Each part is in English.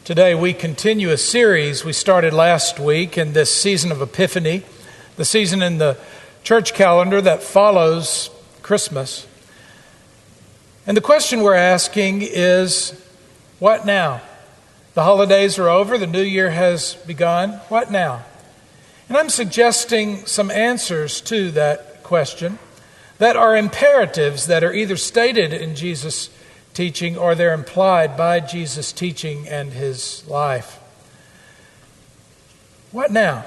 Today we continue a series we started last week in this season of Epiphany, the season in the church calendar that follows Christmas. And the question we're asking is, what now? The holidays are over, the new year has begun. What now? And I'm suggesting some answers to that question that are imperatives that are either stated in Jesus' teaching or they're implied by Jesus' teaching and his life. What now?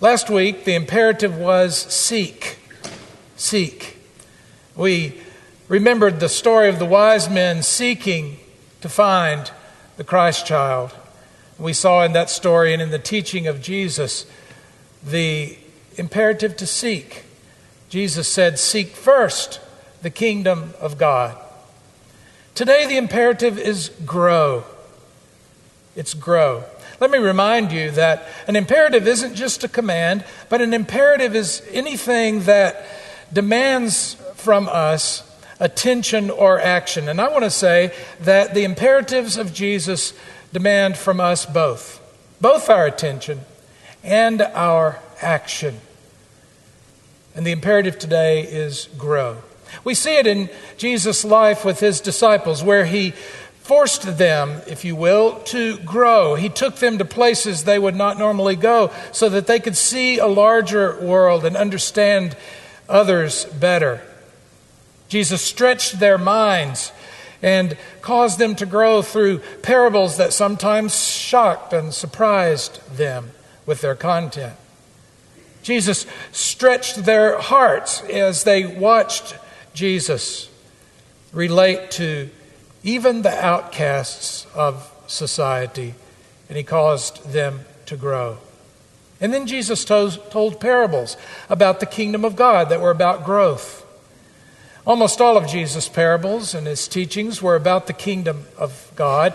Last week, the imperative was seek. Seek. We remembered the story of the wise men seeking to find the Christ child. We saw in that story and in the teaching of Jesus the imperative to seek. Jesus said, "Seek first the kingdom of God." Today, the imperative is grow. It's grow. Let me remind you that an imperative isn't just a command, but an imperative is anything that demands from us attention or action. And I want to say that the imperatives of Jesus demand from us both our attention and our action. And the imperative today is grow. We see it in Jesus' life with his disciples, where he forced them, if you will, to grow. He took them to places they would not normally go so that they could see a larger world and understand others better. Jesus stretched their minds and caused them to grow through parables that sometimes shocked and surprised them with their content. Jesus stretched their hearts as they watched Jesus relate to even the outcasts of society, and he caused them to grow. And then Jesus told parables about the kingdom of God that were about growth. Almost all of Jesus' parables and his teachings were about the kingdom of God.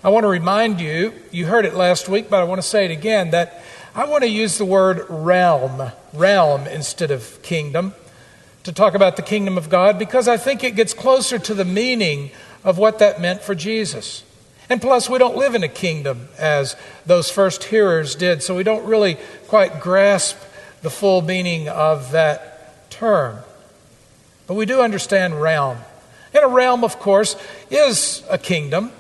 I want to remind you, you heard it last week, but I want to say it again, that I want to use the word realm instead of kingdom, to talk about the kingdom of God, because I think it gets closer to the meaning of what that meant for Jesus. And plus, we don't live in a kingdom as those first hearers did, so we don't really quite grasp the full meaning of that term. But we do understand realm. And a realm, of course, is a kingdom.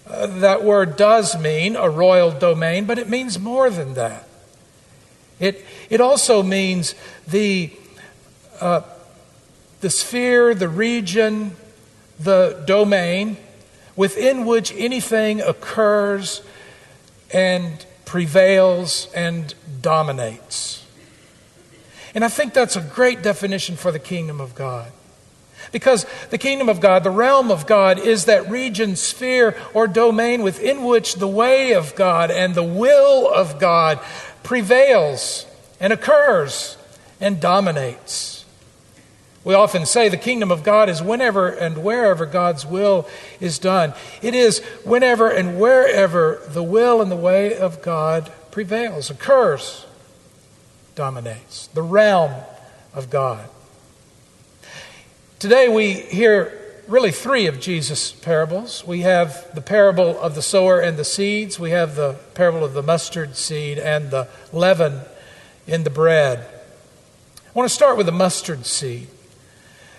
That word does mean a royal domain, but it means more than that. It also means the sphere, the region, the domain within which anything occurs and prevails and dominates. And I think that's a great definition for the kingdom of God. Because the kingdom of God, the realm of God, is that region, sphere, or domain within which the way of God and the will of God prevails and occurs and dominates. We often say the kingdom of God is whenever and wherever God's will is done. It is whenever and wherever the will and the way of God prevails, occurs, dominates. The realm of God. Today we hear really three of Jesus' parables. We have the parable of the sower and the seeds. We have the parable of the mustard seed and the leaven in the bread. I want to start with the mustard seed.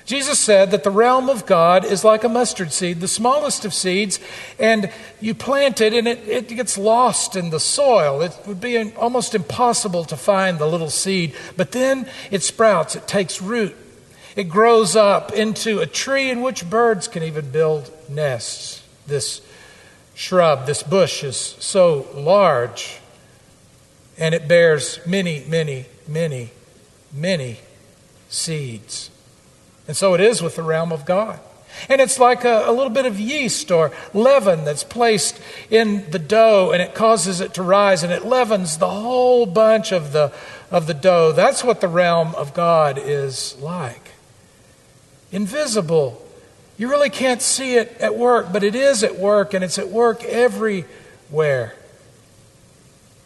Jesus said that the realm of God is like a mustard seed, the smallest of seeds, and you plant it and it gets lost in the soil. It would be almost impossible to find the little seed, but then it sprouts, it takes root. It grows up into a tree in which birds can even build nests. This shrub, this bush is so large, and it bears many, many, many, many seeds. And so it is with the realm of God. And it's like a little bit of yeast or leaven that's placed in the dough, and it causes it to rise, and it leavens the whole bunch of the dough. That's what the realm of God is like. Invisible. You really can't see it at work, but it is at work, and it's at work everywhere.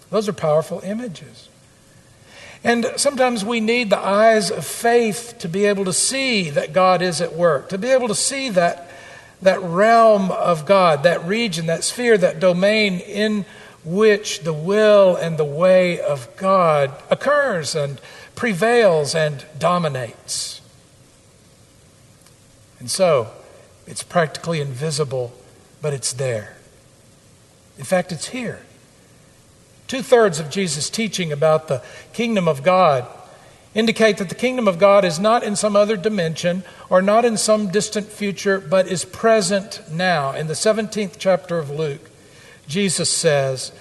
Those are powerful images. And sometimes we need the eyes of faith to be able to see that God is at work, to be able to see that that realm of God, that region, that sphere, that domain in which the will and the way of God occurs and prevails and dominates. And so, it's practically invisible, but it's there. In fact, it's here. 2/3 of Jesus' teaching about the kingdom of God indicate that the kingdom of God is not in some other dimension or not in some distant future, but is present now. In the 17th chapter of Luke, Jesus says,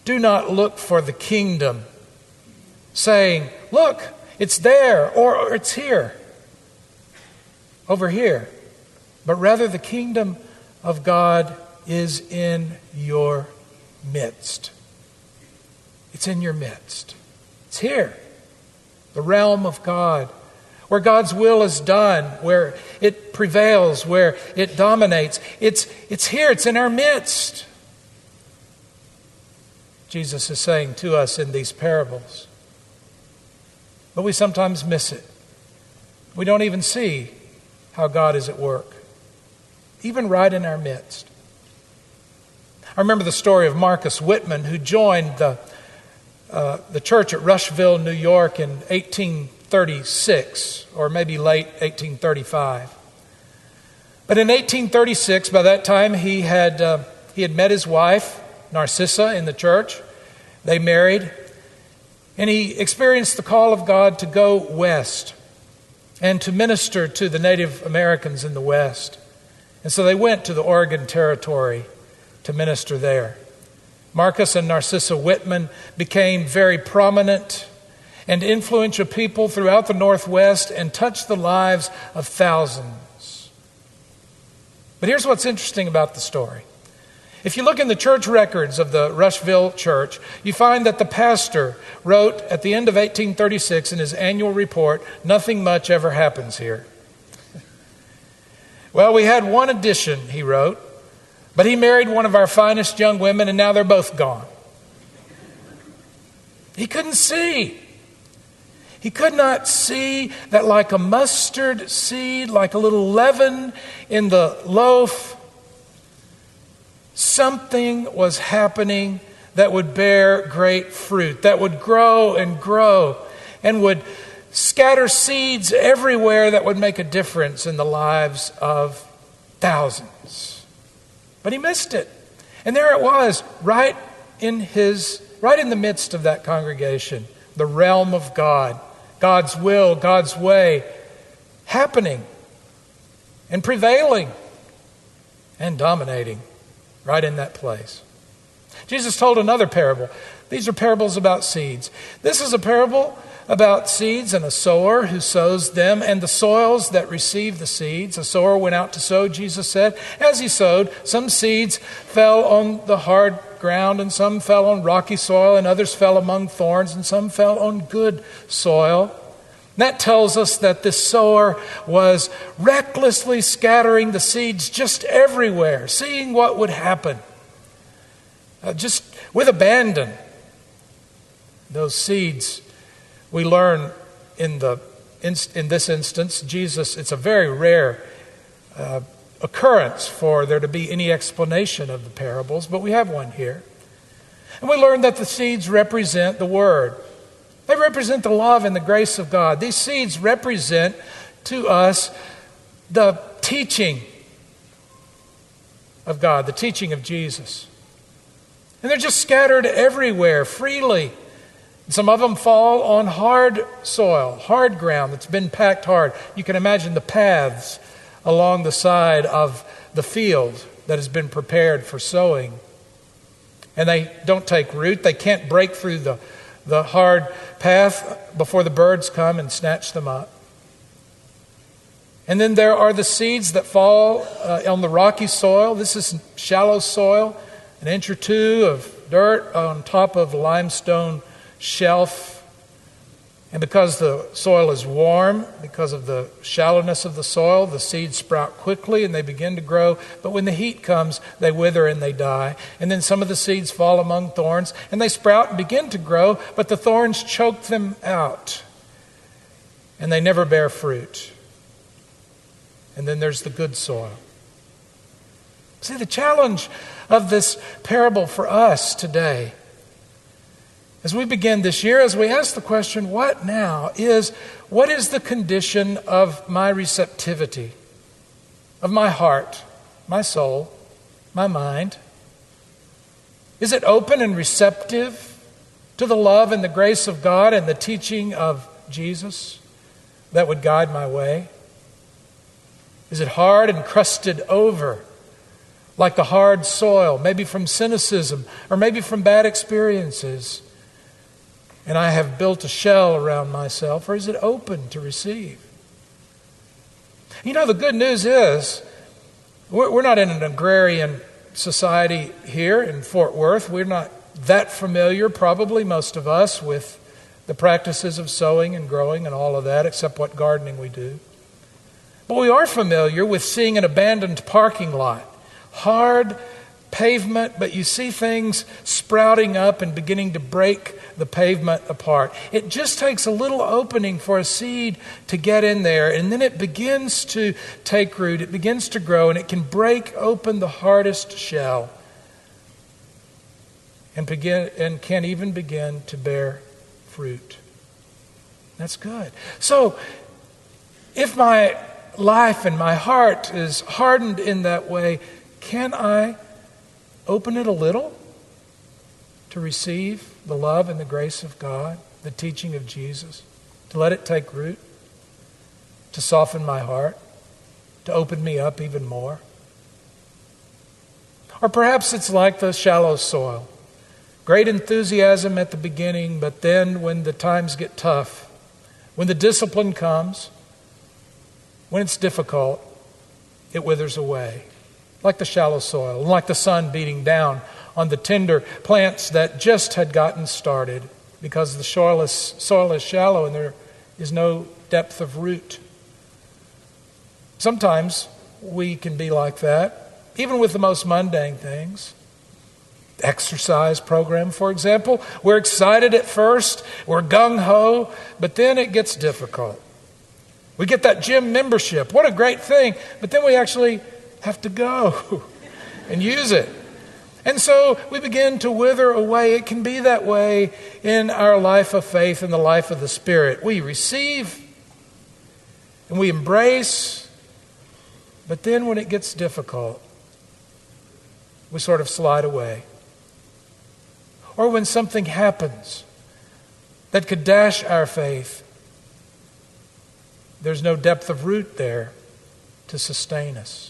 "Do not look for the kingdom, saying, 'Look, it's there,' or 'It's here, over here.' But rather the kingdom of God is in your midst." It's in your midst. It's here. The realm of God, where God's will is done, where it prevails, where it dominates. It's here. It's in our midst. Jesus is saying to us in these parables. But we sometimes miss it. We don't even see how God is at work, even right in our midst. I remember the story of Marcus Whitman, who joined the church at Rushville, New York in 1836, or maybe late 1835. But in 1836, by that time, he had met his wife, Narcissa, in the church. They married, and he experienced the call of God to go west and to minister to the Native Americans in the West. And so they went to the Oregon Territory to minister there. Marcus and Narcissa Whitman became very prominent and influential people throughout the Northwest and touched the lives of thousands. But here's what's interesting about the story. If you look in the church records of the Rushville church, you find that the pastor wrote at the end of 1836 in his annual report, "Nothing much ever happens here." "Well, we had one addition," he wrote, "but he married one of our finest young women, and now they're both gone." He couldn't see. He could not see that like a mustard seed, like a little leaven in the loaf, something was happening that would bear great fruit, that would grow and would scatter seeds everywhere that would make a difference in the lives of thousands. But he missed it. And there it was, right in the midst of that congregation, the realm of God, God's will, God's way, happening and prevailing and dominating right in that place. Jesus told another parable. These are parables about seeds. This is a parable about seeds and a sower who sows them and the soils that receive the seeds. A sower went out to sow, Jesus said. As he sowed, some seeds fell on the hard ground, and some fell on rocky soil, and others fell among thorns, and some fell on good soil. And that tells us that this sower was recklessly scattering the seeds just everywhere, seeing what would happen, just with abandon. Those seeds, we learn in this instance, Jesus, it's a very rare occurrence for there to be any explanation of the parables, but we have one here. And we learn that the seeds represent the Word. They represent the love and the grace of God. These seeds represent to us the teaching of God, the teaching of Jesus. And they're just scattered everywhere freely. Some of them fall on hard soil, hard ground that's been packed hard. You can imagine the paths along the side of the field that has been prepared for sowing. And they don't take root. They can't break through the hard path before the birds come and snatch them up. And then there are the seeds that fall on the rocky soil. This is shallow soil, an inch or two of dirt on top of limestone shelf. And because the soil is warm, because of the shallowness of the soil, the seeds sprout quickly and they begin to grow. But when the heat comes, they wither and they die. And then some of the seeds fall among thorns and they sprout and begin to grow, but the thorns choke them out and they never bear fruit. And then there's the good soil. See, the challenge of this parable for us today, as we begin this year, as we ask the question, what is the condition of my receptivity, of my heart, my soul, my mind? Is it open and receptive to the love and the grace of God and the teaching of Jesus that would guide my way? Is it hard and crusted over like the hard soil, maybe from cynicism or maybe from bad experiences, and I have built a shell around myself, or is it open to receive? You know, the good news is we're not in an agrarian society here in Fort Worth. We're not that familiar, probably most of us, with the practices of sowing and growing and all of that, except what gardening we do. But we are familiar with seeing an abandoned parking lot. Hard pavement, but you see things sprouting up and beginning to break the pavement apart. It just takes a little opening for a seed to get in there, and then it begins to take root, it begins to grow, and it can break open the hardest shell and can even begin to bear fruit. That's good. So, if my life and my heart is hardened in that way, can I open it a little to receive the love and the grace of God, the teaching of Jesus, to let it take root, to soften my heart, to open me up even more? Or perhaps it's like the shallow soil. Great enthusiasm at the beginning, but then when the times get tough, when the discipline comes, when it's difficult, it withers away. Like the shallow soil, like the sun beating down on the tender plants that just had gotten started because the soil is shallow and there is no depth of root. Sometimes we can be like that, even with the most mundane things. Exercise program, for example. We're excited at first, we're gung-ho, but then it gets difficult. We get that gym membership. What a great thing. But then we actually have to go and use it. And so we begin to wither away. It can be that way in our life of faith and the life of the Spirit. We receive and we embrace, but then when it gets difficult, we sort of slide away. Or when something happens that could dash our faith, there's no depth of root there to sustain us.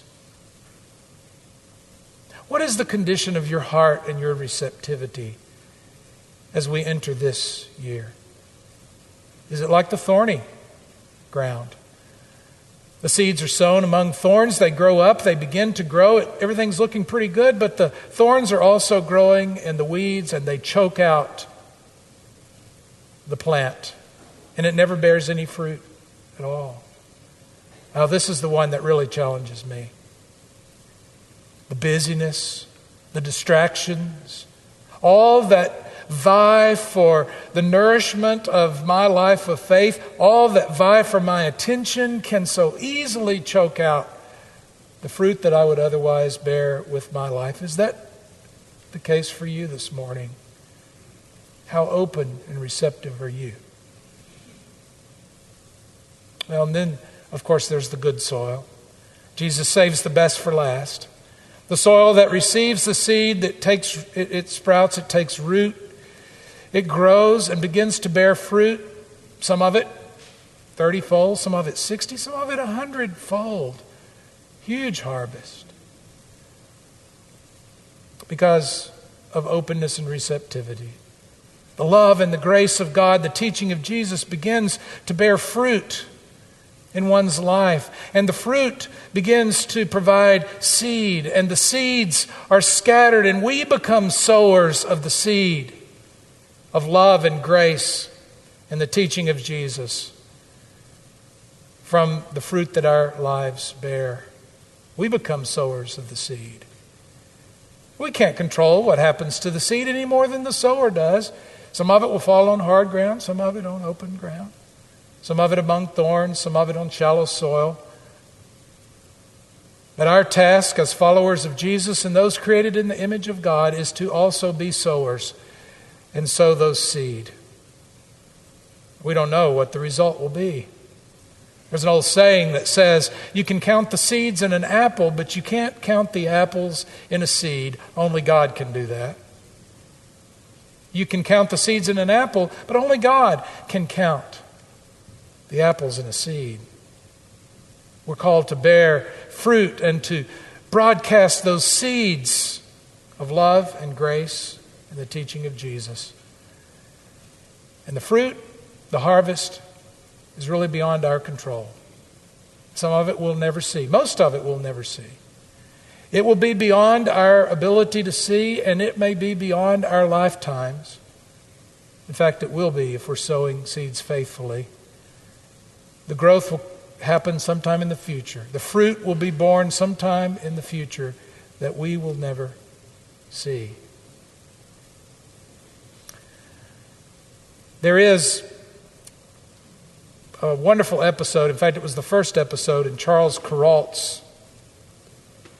What is the condition of your heart and your receptivity as we enter this year? Is it like the thorny ground? The seeds are sown among thorns. They grow up. They begin to grow. Everything's looking pretty good, but the thorns are also growing and the weeds, and they choke out the plant. And it never bears any fruit at all. Now, this is the one that really challenges me. The busyness, the distractions, all that vie for the nourishment of my life of faith, all that vie for my attention can so easily choke out the fruit that I would otherwise bear with my life. Is that the case for you this morning? How open and receptive are you? Well, and then, of course, there's the good soil. Jesus saves the best for last. The soil that receives the seed, that it sprouts, it takes root, it grows and begins to bear fruit. Some of it 30-fold, some of it 60, some of it 100-fold. Huge harvest. Because of openness and receptivity. The love and the grace of God, the teaching of Jesus begins to bear fruit in one's life. And the fruit begins to provide seed, and the seeds are scattered, and we become sowers of the seed of love and grace and the teaching of Jesus from the fruit that our lives bear. We become sowers of the seed. We can't control what happens to the seed any more than the sower does. Some of it will fall on hard ground, some of it on open ground. Some of it among thorns, some of it on shallow soil. But our task as followers of Jesus and those created in the image of God is to also be sowers and sow those seed. We don't know what the result will be. There's an old saying that says, you can count the seeds in an apple, but you can't count the apples in a seed. Only God can do that. You can count the seeds in an apple, but only God can count the apples in a seed. We're called to bear fruit and to broadcast those seeds of love and grace and the teaching of Jesus. And the fruit, the harvest, is really beyond our control. Some of it we'll never see. Most of it we'll never see. It will be beyond our ability to see, and it may be beyond our lifetimes. In fact, it will be if we're sowing seeds faithfully. The growth will happen sometime in the future. The fruit will be born sometime in the future that we will never see. There is a wonderful episode. In fact, it was the first episode in Charles Kuralt's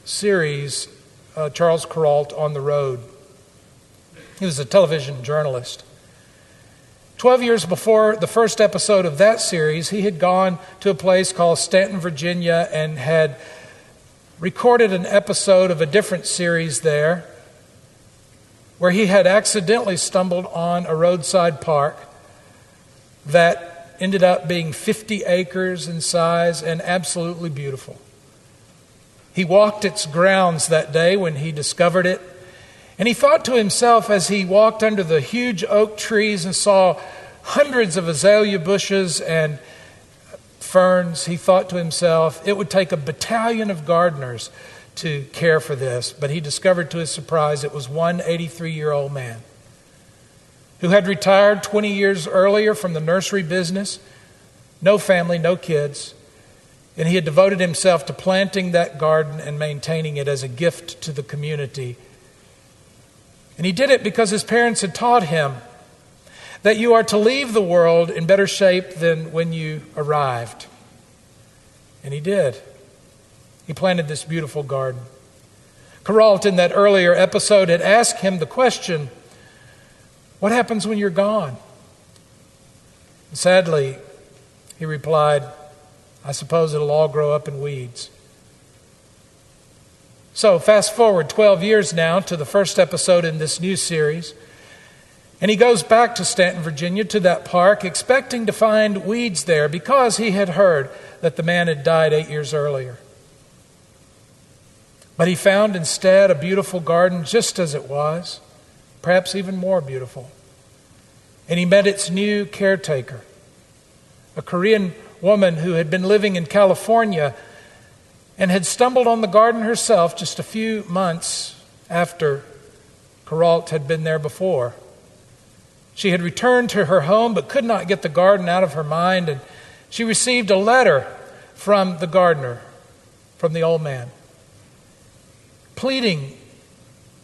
series, Charles Kuralt on the Road. He was a television journalist. 12 years before the first episode of that series, he had gone to a place called Stanton, Virginia, and had recorded an episode of a different series there where he had accidentally stumbled on a roadside park that ended up being 50 acres in size and absolutely beautiful. He walked its grounds that day when he discovered it, and he thought to himself as he walked under the huge oak trees and saw hundreds of azalea bushes and ferns, he thought to himself, it would take a battalion of gardeners to care for this. But he discovered to his surprise it was one 83-year-old man who had retired 20 years earlier from the nursery business, no family, no kids, and he had devoted himself to planting that garden and maintaining it as a gift to the community. And he did it because his parents had taught him that you are to leave the world in better shape than when you arrived. And he did. He planted this beautiful garden. Kuralt, in that earlier episode, had asked him the question, what happens when you're gone? And sadly, he replied, I suppose it'll all grow up in weeds. So fast forward 12 years now to the first episode in this new series. And he goes back to Stanton, Virginia, to that park, expecting to find weeds there because he had heard that the man had died 8 years earlier. But he found instead a beautiful garden just as it was, perhaps even more beautiful. And he met its new caretaker, a Korean woman who had been living in California and had stumbled on the garden herself just a few months after Kuralt had been there before. She had returned to her home but could not get the garden out of her mind, and she received a letter from the gardener, from the old man, pleading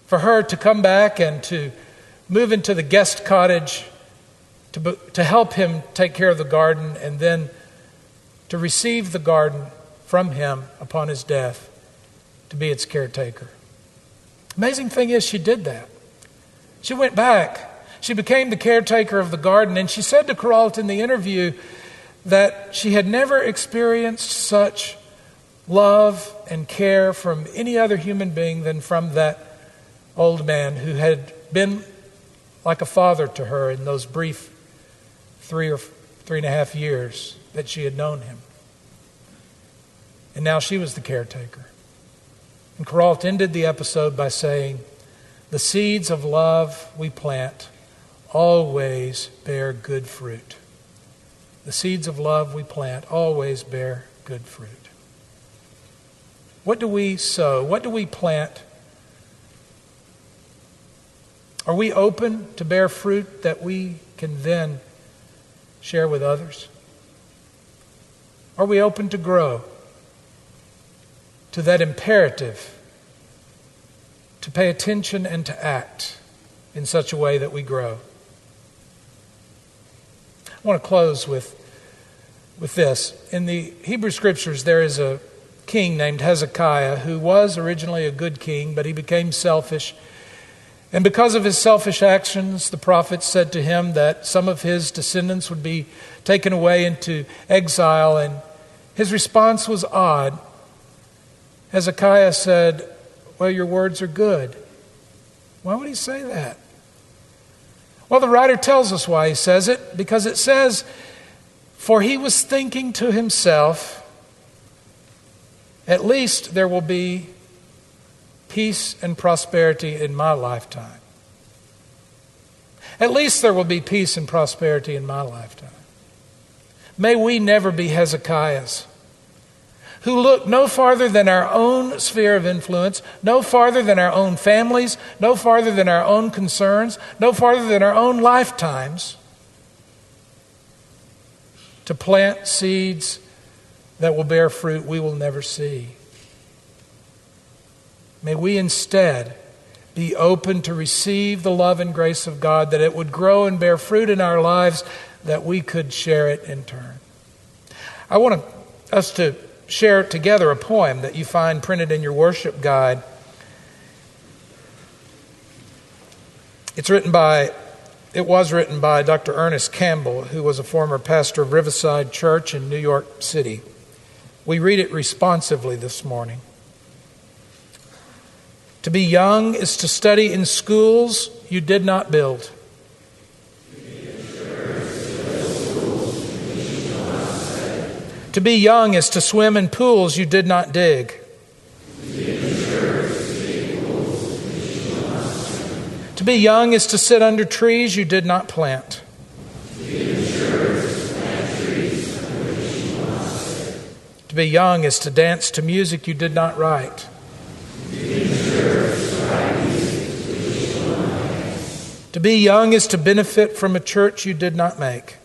for her to come back and to move into the guest cottage to help him take care of the garden and then to receive the garden from him upon his death to be its caretaker. Amazing thing is she did that. She went back. She became the caretaker of the garden, and she said to Kuralt in the interview that she had never experienced such love and care from any other human being than from that old man who had been like a father to her in those brief 3 or 3.5 years that she had known him. And now she was the caretaker. And Kuralt ended the episode by saying, the seeds of love we plant always bear good fruit. The seeds of love we plant always bear good fruit. What do we sow? What do we plant? Are we open to bear fruit that we can then share with others? Are we open to grow to that imperative to pay attention and to act in such a way that we grow? I want to close with this. In the Hebrew Scriptures, there is a king named Hezekiah who was originally a good king, but he became selfish. And because of his selfish actions, the prophet said to him that some of his descendants would be taken away into exile, and his response was odd. Hezekiah said, "Well, your words are good." Why would he say that? Well, the writer tells us why he says it, because it says, "For he was thinking to himself, at least there will be peace and prosperity in my lifetime. At least there will be peace and prosperity in my lifetime." May we never be Hezekiahs, who look no farther than our own sphere of influence, no farther than our own families, no farther than our own concerns, no farther than our own lifetimes, to plant seeds that will bear fruit we will never see. May we instead be open to receive the love and grace of God, that it would grow and bear fruit in our lives, that we could share it in turn. I want us to share together a poem that you find printed in your worship guide. It was written by Dr. Ernest Campbell, who was a former pastor of Riverside Church in New York City. We read it responsively this morning. To be young is to study in schools you did not build. To be young is to swim in pools you did not dig. To be young is to sit under trees you did not plant. To be young is to dance to music you did not write. To be young is to benefit from a church you did not make.